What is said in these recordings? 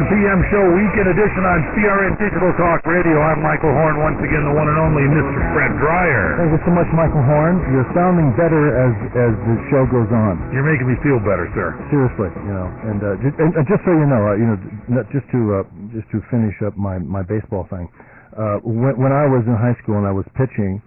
the PM Show Weekend Edition on CRN Digital Talk Radio. I'm Michael Horn, once again the one and only Mr. Fred Dreyer. Thank you so much, Michael Horn. You're sounding better as the show goes on. You're making me feel better, sir. Seriously, and just so you know, just to finish up my baseball thing. When I was in high school and I was pitching,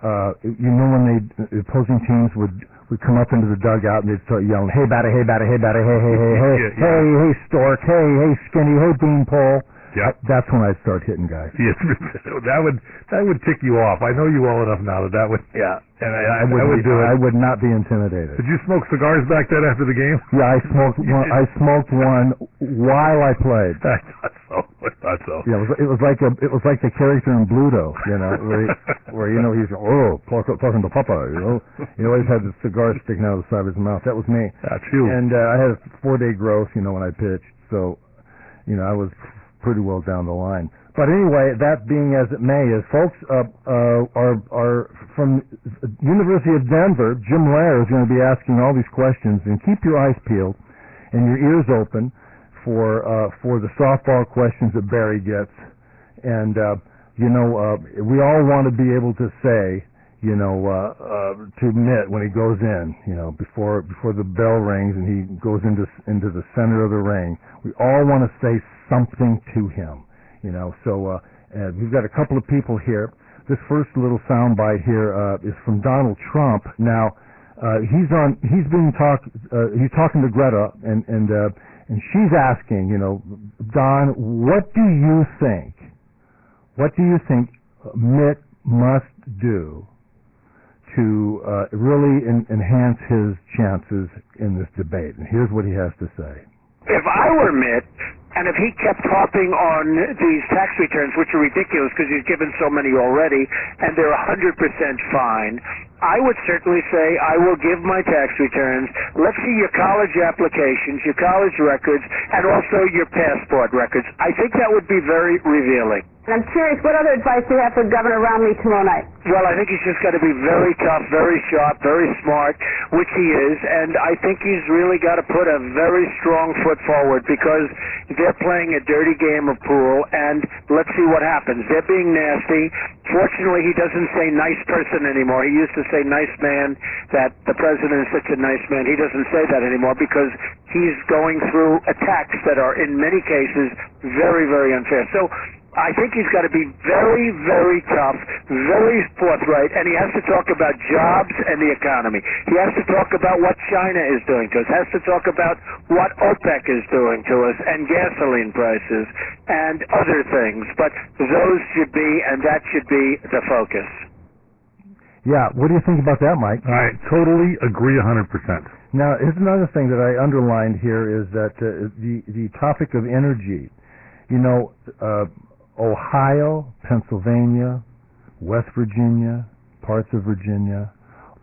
when the opposing teams would come up into the dugout and they'd start yelling, "Hey batter, hey batter, hey batter, hey, hey, hey, hey, hey Stork, hey Skinny, hey Beanpole." Yeah, that's when I'd start hitting guys. Yes, that would tick you off. I know you well enough now that would. Yeah, and I would do it. I would not be intimidated. Did you smoke cigars back then after the game? Yeah, I smoked one. I smoked one while I played. I thought so. Yeah, it was like the character in Bluto, where he's talking to Papa. He always had the cigar sticking out of the side of his mouth. That was me. That's you. And I had a 4-day growth, when I pitched, so I was pretty well down the line. But anyway, that being as it may, is folks are from University of Denver. Jim Lair is going to be asking all these questions, and keep your eyes peeled and your ears open for the softball questions that Barry gets. And we all want to be able to say, to Mitt when he goes in, before the bell rings and he goes into the center of the ring. We all want to say something to him, So we've got a couple of people here. This first little soundbite here is from Donald Trump. Now he's talking to Greta, and she's asking, Don, what do you think? What do you think Mitt must do to really enhance his chances in this debate? And here's what he has to say. If I were Mitt, and if he kept harping on these tax returns, which are ridiculous because he's given so many already, and they're 100% fine, I would certainly say, I will give my tax returns. Let's see your college applications, your college records, and also your passport records. I think that would be very revealing. And I'm curious, what other advice do you have for Governor Romney tomorrow night? Well, I think he's just got to be very tough, very sharp, very smart, which he is, and I think he's really got to put a very strong foot forward because they're playing a dirty game of pool, and let's see what happens. They're being nasty. Fortunately, he doesn't say nice person anymore. He used to say nice man, that the president is such a nice man. He doesn't say that anymore because he's going through attacks that are, in many cases, very, very unfair. So I think he's got to be very, very tough, very forthright, and he has to talk about jobs and the economy. He has to talk about what China is doing to us, has to talk about what OPEC is doing to us, and gasoline prices, and other things. But those should be, and that should be, the focus. Yeah, what do you think about that, Mike? I totally agree 100%. Now, here's another thing that I underlined here is that the topic of energy. Ohio, Pennsylvania, West Virginia, parts of Virginia,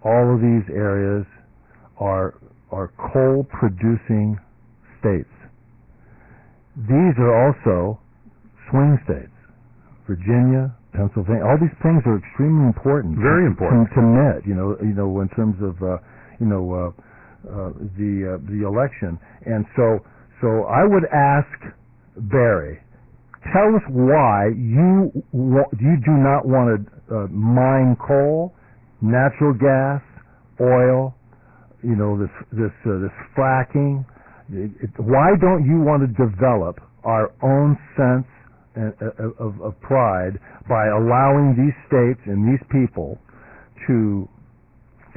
all of these areas are coal-producing states. These are also swing states. Virginia, Pennsylvania, all these things are extremely important. Very important to Mitt. In terms of the election, and so I would ask Barry. Tell us why you do not want to mine coal, natural gas, oil, this fracking. Why don't you want to develop our own sense of pride by allowing these states and these people to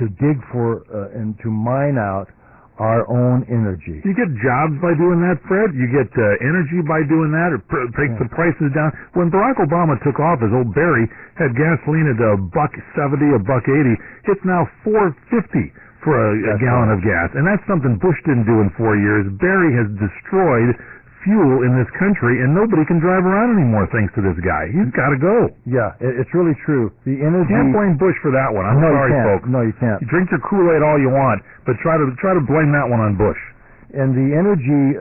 dig for and to mine out our own energy? You get jobs by doing that, Fred. You get energy by doing that. It takes the prices down. When Barack Obama took office, old Barry had gasoline at $1.70, $1.80. It's now $4.50 for a gallon of gas, and that's something Bush didn't do in 4 years. Barry has destroyed fuel in this country, and nobody can drive around anymore thanks to this guy. He's got to go. Yeah, it's really true. The energy. You can't blame Bush for that one. I'm sorry, folks. No, you can't. You drink your Kool-Aid all you want, but try to blame that one on Bush. And the energy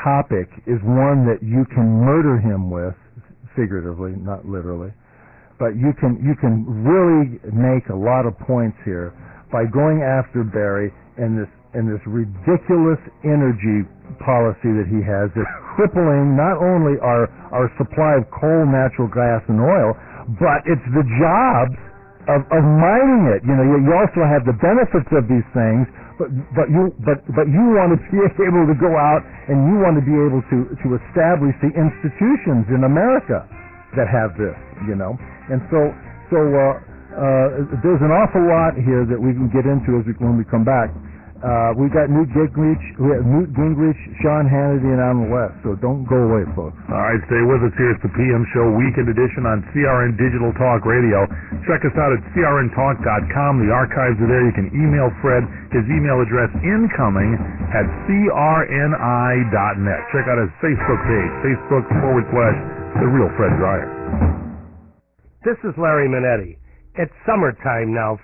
topic is one that you can murder him with, figuratively, not literally, but you can really make a lot of points here by going after Barry and this and this ridiculous energy policy that he has that's crippling not only our supply of coal, natural gas, and oil, but it's the jobs of mining it. You know, you also have the benefits of these things, but you want to be able to go out and you want to be able to establish the institutions in America that have this, you know. And so there's an awful lot here that we can get into when we come back. We've got Newt Gingrich, Sean Hannity, and Alan West. So don't go away, folks. All right, stay with us here. It's the PM Show Weekend Edition on CRN Digital Talk Radio. Check us out at crntalk.com. The archives are there. You can email Fred. His email address incoming at crni.net. Check out his Facebook page, Facebook.com/The Real Fred Dryer. This is Larry Minetti. It's summertime now.